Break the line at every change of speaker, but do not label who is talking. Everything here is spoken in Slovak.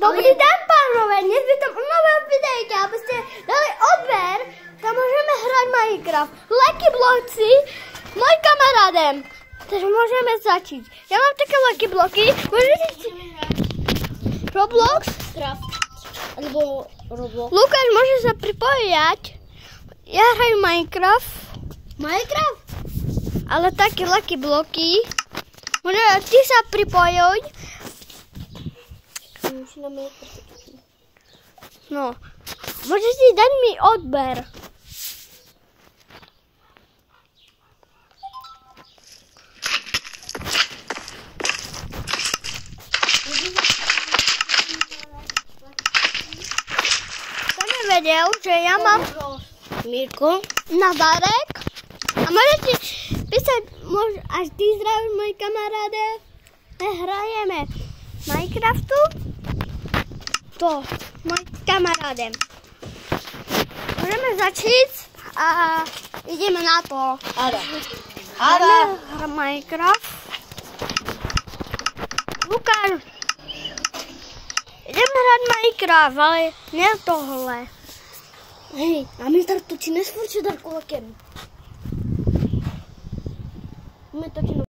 Dobrý den, pánové, dnes vítám u nového videjka, abyste dali odber, tam můžeme hrát Minecraft. Lucky bloci, můj kamarádem, takže můžeme začít. Já mám také lucky bloky, můžete si... Roblox?
Alebo Roblox.
Lukáš může se připojit. Já hraju Minecraft.
Minecraft?
Ale také lucky bloky. Může ty se připojit. No, můžeš si dát mi odber. To nevěděl, že já mám
Mirko.
nadarek. A můžete písat, až ty zdravíš, moji kamaráde. Hrajeme Minecraftu. To, můj kamarádem. Můžeme začít a jdeme na to.
Ada.
Minecraft. Lukáš. Jdeme hrát Minecraft, ale ne tohle.
Hej, máme tady točit nesfurčit Darku lakem. Máme točit